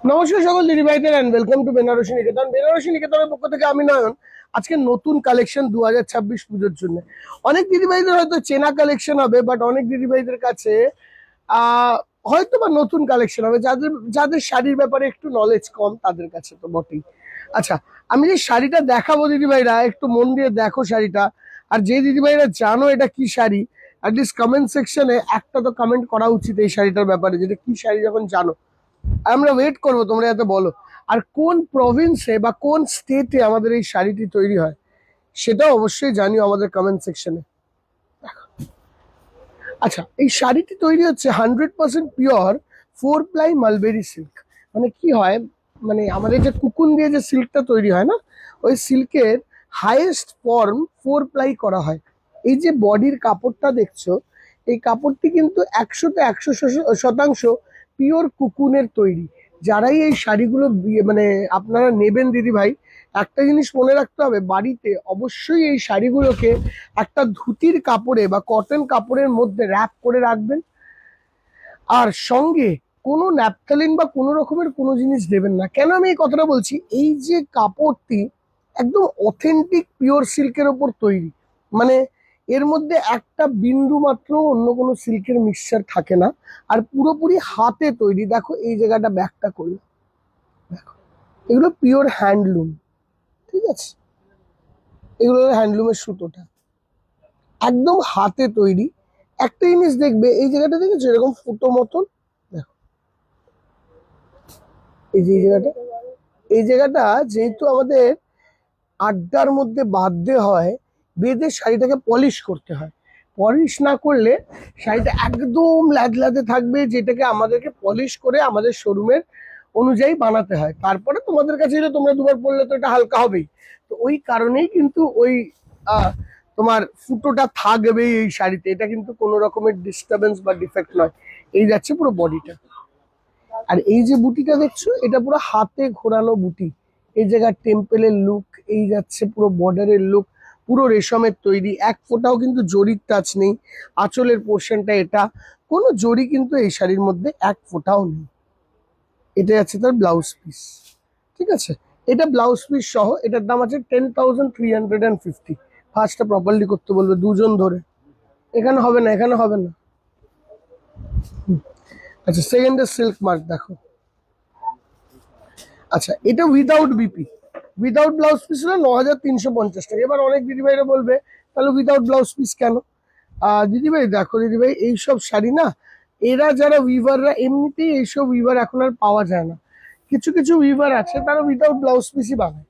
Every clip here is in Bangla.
নমস্কার সকল দিদি ভাইদের এন্ড ওয়েলকাম টু বেনারসি নিকেতন। বেনারসি নিকেতনের পক্ষ থেকে আমি নয়ন। আজকে নতুন কালেকশন 2026 পুজোর জন্য অনেক দিদি ভাইদের হয়তো চেনা কালেকশন হবে, বাট অনেক দিদি ভাইদের কাছে হয়তো বা নতুন কালেকশন হবে যাদের যাদের শাড়ির ব্যাপারে একটু নলেজ কম, তাদের কাছে তো বটেই। আচ্ছা, আমি যে শাড়িটা দেখাবো দিদি ভাইরা একটু মন দিয়ে দেখো শাড়িটা। আর যে দিদি ভাইরা জানো এটা কি শাড়ি, অ্যাটলিস্ট কমেন্ট সেকশনে একটা তো কমেন্ট করা উচিত এই শাড়িটার ব্যাপারে, যেটা কি শাড়ি যখন জানো। আমরা ওয়েট করবো তোমরা যাতে বলো। আর কোন প্রভিন্সে বা কোন স্টেটে আমাদের এই শাড়িটি তৈরি হয় সেটাও অবশ্যই জানিও আমাদের কমেন্ট সেকশনে। আচ্ছা, এই শাড়িটি তৈরি হচ্ছে 100% পিওর 4 প্লাই মালবেরি সিল্ক। মানে কি হয়, মানে আমাদের যে কুকুন দিয়ে যে সিল্কটা তৈরি হয় না, ওই সিল্কের হাইয়েস্ট ফর্ম 4 প্লাই করা হয়। এই যে বডির কাপড়টা দেখছো, এই কাপড়টি কিন্তু 100% পিওর কুকুনের তৈরি। যারাই এই শাড়িগুলো মানে আপনারা নেবেন দিদি ভাই, একটা জিনিস মনে রাখতে হবে, বাড়িতে অবশ্যই এই শাড়িগুলোকে একটা ধুতির কাপড়ে বা কটন কাপড়ের মধ্যে র্যাপ করে রাখবেন। আর সঙ্গে কোনো ন্যাপথালিন বা কোনো রকমের কোনো জিনিস দেবেন না। কেন আমি এই কথাটা বলছি, এই যে কাপড়টি একদম অথেন্টিক পিওর সিল্কের ওপর তৈরি, মানে এর মধ্যে একটা বিন্দু মাত্র অন্য কোনো সিল্কের মিক্সচার থাকে না। আর পুরোপুরি হাতে তৈরি। দেখো এই জায়গাটা ব্যাকটা করলো, দেখো এগুলো পিওর হ্যান্ডলুম। ঠিক আছে, এগুলো হ্যান্ডলুমের সুতোটা একদম হাতে তৈরি। একটা জিনিস দেখবে, এই জায়গাটা দেখেছো এরকম ফুটো মতন, দেখো এই যে এই জায়গাটা যেহেতু আমাদের আড্ডার মধ্যে বাঁধতে হয়, বেঁধে শাড়িটাকে পলিশ করতে হয়। পলিশ না করলে শাড়িটা একদম ল্যাদলাদে থাকবে, যেটাকে আমাদেরকে পলিশ করে আমাদের শোরুমের অনুযায়ী বানাতে হয়। তারপরে তোমাদের কাছে এলে তোমরা দুবার পরলে তো এটা হালকা হবেই। তো ওই কারণেই কিন্তু ওই আহ, তোমার ফুটোটা থাকবেই এই শাড়িতে। এটা কিন্তু কোনো রকমের ডিস্টারবেন্স বা ডিফেক্ট নয়। এই যাচ্ছে পুরো বডিটা। আর এই যে বুটিটা দেখছো, এটা পুরো হাতে ঘোরানো বুটি। এই জায়গার টেম্পেলের লুক, এই যাচ্ছে পুরো বর্ডারের লুক, পুরো রেশমের তৈরি, এক ফোঁটাও কিন্তু জরির টাচ নেই। আঁচলের পোর্শনটা এটা, কোনো জরি কিন্তু এই শাড়ির মধ্যে এক ফোঁটাও নেই। এটা যাচ্ছে তার ব্লাউজ পিস। ঠিক আছে, এটা ব্লাউজ পিস সহ, এটার দাম আছে 10,350। ফার্স্টটা প্রপারলি করতে বলবে দুজন ধরে। এখানে হবে না, এখানে হবে না। আচ্ছা, সেকেন্ডের সিল্ক মার্ক দেখো। আচ্ছা, এটা without BP, without blouse piece হলো 9,350 টাকা। এবার অনেক দিদিভাইরা বলবে তাহলে উইদাউট ব্লাউজ পিস কেন? দিদিভাই দেখো দিদিভাই, এইসব শাড়ি না, এরা যারা উইভাররা এমনিতেই এইসব উইভার এখন আর পাওয়া যায় না। কিছু কিছু উইভার আছে তারা উইদাউট ব্লাউজ পিসই বানায়,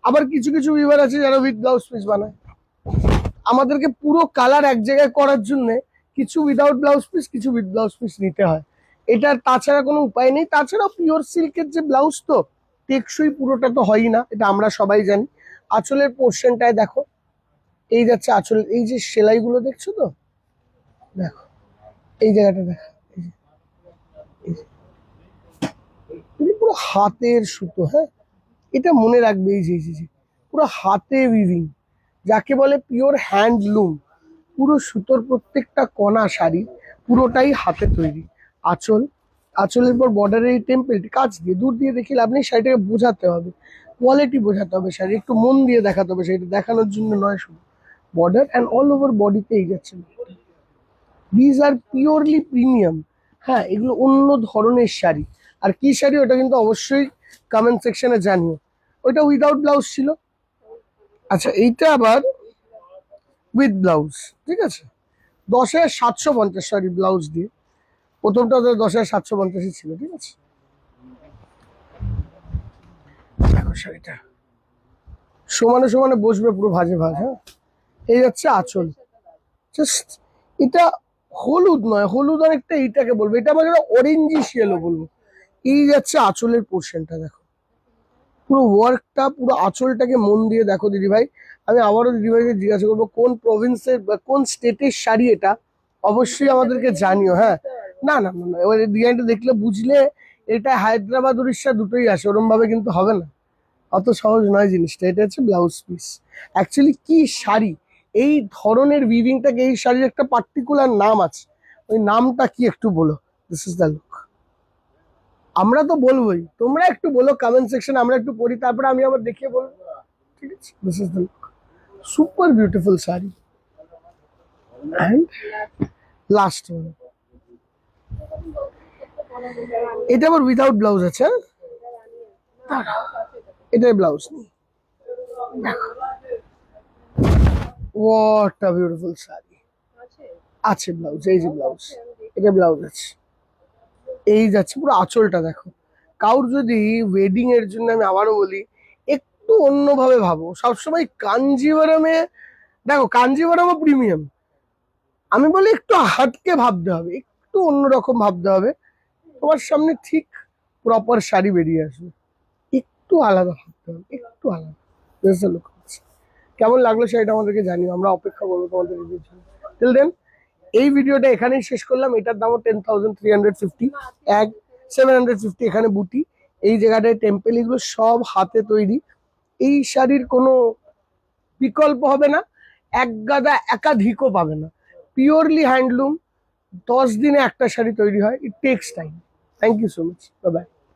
আবার কিছু কিছু উইভার আছে যারা উইথ ব্লাউজ পিস বানায়। আমাদেরকে পুরো কালার এক জায়গায় করার জন্য কিছু উইদাউট ব্লাউজ পিস, কিছু উইথ ব্লাউজ পিস নিতে হয়। এটার তাছাড়া কোনো উপায় নেই। তাছাড়াও পিওর সিল্কের যে ব্লাউজ, তো টেকসই পুরোটা তো হয়ই না, এটা আমরা সবাই জানি। আঁচলের পোর্শনটায় দেখো, এই যাচ্ছে আঁচল, এই যে সেলাইগুলো দেখছো তো, দেখো এই জায়গাটা দেখো, এই যে, এই যে, এগুলো পুরো হাতের সুতো। হ্যাঁ, এটা মনে রাখবে, এই যে এই যে যে, পুরো হাতে উইভিং, যাকে বলে পিওর হ্যান্ডলুম। পুরো সুতোর প্রত্যেকটা কণা শাড়ি পুরোটাই হাতে তৈরি। আঁচল, আঁচলের পর বর্ডারের এই টেম্পেলটি কাজ দিয়ে, দূর দিয়ে দেখি লাভ নেই, শাড়িটাকে বোঝাতে হবে, কোয়ালিটি বোঝাতে হবে, শাড়ি একটু মন দিয়ে দেখাতে হবে, শাড়িটা দেখানোর জন্য নয় শুধু। বর্ডার অ্যান্ড অল ওভার বডিতে এই যাচ্ছে। These are purely premium. হ্যাঁ, এগুলো অন্য ধরনের শাড়ি। আর কি শাড়ি ওটা কিন্তু অবশ্যই কমেন্ট সেকশনে জানিও। ওইটা উইদাউট ব্লাউজ ছিল। আচ্ছা, এইটা আবার উইথ ব্লাউজ। ঠিক আছে, 10,750, সরি ব্লাউজ দিয়ে। প্রথমটা তো 10,750 ছিল। ঠিক আছে, দেখো শাড়িটা সমানে সমানে বসবে, পুরো ভাজে ভাজ। হ্যাঁ, এই যাচ্ছে আঁচল। জাস্ট এটা হলুদ নয়, হলুদ অনেকটা এইটাকে বলবো, এটা আমাকে অরেঞ্জিশ ইয়েলো বলবো। এই যাচ্ছে আঁচলের পোর্শনটা দেখো, পুরো ওয়ার্কটা, পুরো আঁচলটাকে মন দিয়ে দেখো দিদি ভাই। আমি আবারও দিদি ভাইকে জিজ্ঞাসা করবো কোন প্রভিন্সের বা কোন স্টেটের শাড়ি এটা, অবশ্যই আমাদেরকে জানিও। হ্যাঁ, না না না না, এবার ডিজাইনটা দেখলে বুঝলে এটা হায়দ্রাবাদ উড়িষ্যা দুটোই আসে, ওরম ভাবে কিন্তু হবে না। অত সহজ নয় জিনিসটা। এটা হচ্ছে ব্লাউজ পিস। অ্যাকচুয়ালি কি শাড়ি, এই ধরনের উইভিংটাকে, এই শাড়ির একটা পার্টিকুলার নাম আছে, ওই নামটা কি একটু বলো। This is the look. আমরা তো বলবোই, তোমরা একটু বলো কমেন্ট সেকশন, আমরা একটু পড়ি, তারপরে আমি আবার দেখিয়ে বলবো। ঠিক আছে, this is the look, super beautiful sari. And last one, এটা আবার উইদাউট ব্লাউজ আছে। এটাই ব্লাউজ নেই, দেখো হোয়াট আ বিউটিফুল শাড়ি। আছে ব্লাউজ, এই যে ব্লাউজ, এটা ব্লাউজ আছে, এই যাচ্ছে পুরো আঁচলটা দেখো। কাউর যদি ওয়েডিং এর জন্য, আমি আবারও বলি, একটু অন্যভাবে ভাবো। সবসময় কাঞ্জিভারমে দেখো, কাঞ্জিভারমও প্রিমিয়াম, আমি বলি একটু হাটকে ভাবতে হবে, একটু অন্যরকম ভাবতে হবে, তোমার সামনে ঠিক প্রপার শাড়ি বেরিয়ে আসবে। একটু আলাদা ভাবতে হবে, একটু আলাদা। That's the look. কেমন লাগলো সেটা আমাদেরকে জানিও, আমরা অপেক্ষা করবো তোমাদের রিভিউ জন্য। টিল দেন এই ভিডিওটা এখানেই শেষ করলাম। এটার দামও 10,350, এক 750 এখানে বুটি। এই জায়গাটায় টেম্পেল, এগুলো সব হাতে তৈরি। এই শাড়ির কোনো বিকল্প হবে না, এক গাদা একাধিকও পাবে না, পিওরলি হ্যান্ডলুম। 10 দিনে একটা শাড়ি তৈরি হয়, it takes time. Thank you so much, bye by.